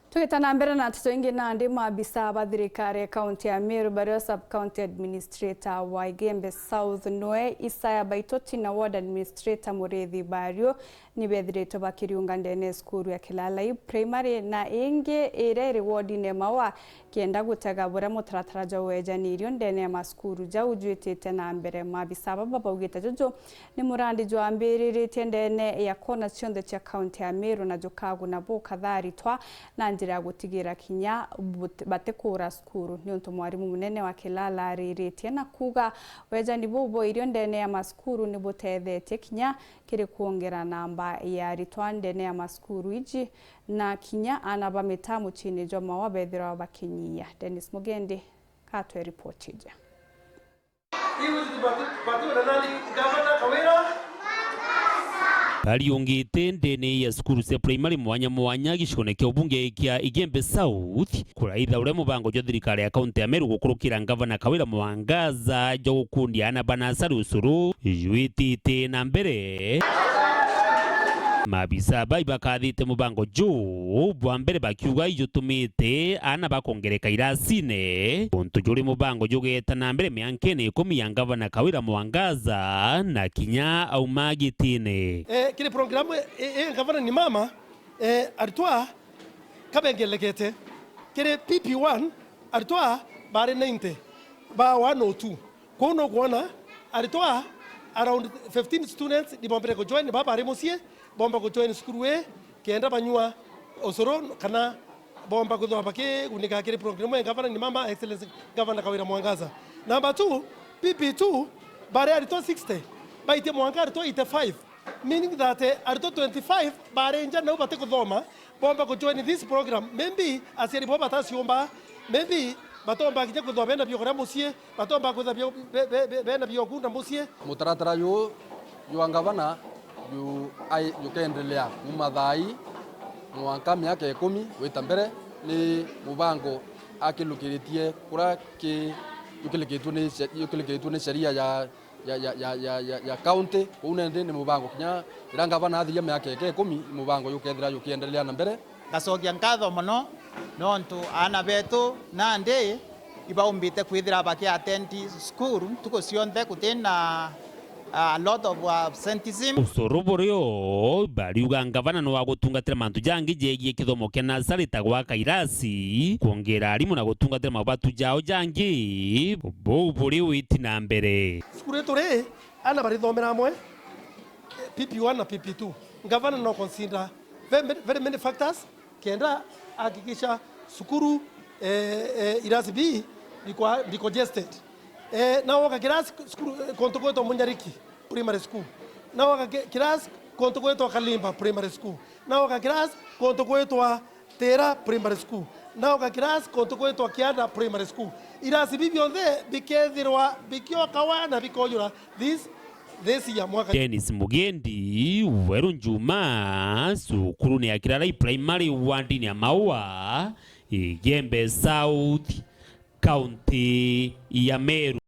Tugitana mbere na tutoingi nandi maabisa ba thirikari ya kaunti ya Meru bario sub county administrator wa Igembe South noe Isaya Baitoti na ward administrator Murethi Bario ni bethiritwe bakiriunga ndene skuru ya Kilalai primary na ingi ire reward ne mawa kienda gutega bura mutaratara ja wejanirio ndene maskuru ja UJUitite na mbere maabisa baba baugite JUJU ni murandi jwa mbiriritie ndene ya kona cionthe cia kaunti ya Meru na jukagu na boka ARITWA na njira ya gutigira kinya batekura skuru ni untu mwarimu munene wa Kilala ariritie na kuga wejani bobo irio ndene ya maskuru ni butethetie kinya kiri kuongera namba ya ARITWA ndene ya maskuru iji na kinya anaba mitamu chini joma wabethira wabakinyia. Dennis Mugendi katwe report ija. Kaliungite ndene ya skuru cia primary mwanya gicone kia ubunge kia Igembe South kuraitha ure mubango jo thirikari ya kaunti ya Meru gukurukira ngavana Kawira Mwangaza jo gukundia na banasari usuru UTEGA na mbere mabisa bakathite mubango juu bwa mbere bakiuga ijutumite ana bakongereka irasine untu juri mubango jugeta na mbere miankene 10 ya ngavana Kawira Mwangaza na kinya au magitine kile programu ngavana ni mama ARITWA kabengelekete kile PP1 ARITWA bare 90 ba 102 kono kuona ARITWA around 15 students ni bombere ko join baba remosie bomba ko join skuru kienda banyua osoro kana bomba ko bake unika kile program ya governor ni mama excellence governor Kawira Mwangaza. Number 2 PP2 bare ARITWA 60 baite Mwangaza ARITWA 85 meaning that ARITWA 25 bare nja na ubate ko dhoma bomba ko join this program maybe asiri bomba tasiomba maybe batomba kijya kudwa bena byo kora musie batomba kudwa bena byo kunda musie mutaratara yo angavana yu kaendelea mumathai mwanka miaka 10 wita mbere ni mubango akilukiritie kura ki yukilikitwe ni sheria ya county kunende ni mubango kinya irangavana athia miaka 10 mubango yukiendelea na mbere gacokia nkatho muno nontu ana betu nande ibaumbite kwithira baki attend school tuko cionthe kutina a lot of absenteeism usoroborio bariuga ngavana no wagutungatira mantu jangi jegie kithomo kia nasari tagwa kairasi kuongera arimu na gutungatira mabatu jao jangi buri witi na mbere skuru tore ana bari thomera amwe PP1 na PP2 ngavana no consider very many factors kenda hakikisha sukuru irasi B liko congested na waka kiras konto kwetu Munyariki primary school na waka kiras konto kwetu Kalimba primary school na waka kiras konto kwetu Tera primary school na waka kiras konto kwetu Kianda primary school irasi B bionde bikethirwa bikyo kawana bikoyura this ya mwaka. Dennis Mugendi Weru Njuma sukuru ni ya Kilalai primary wandi ni Maua Igembe South County ya Meru.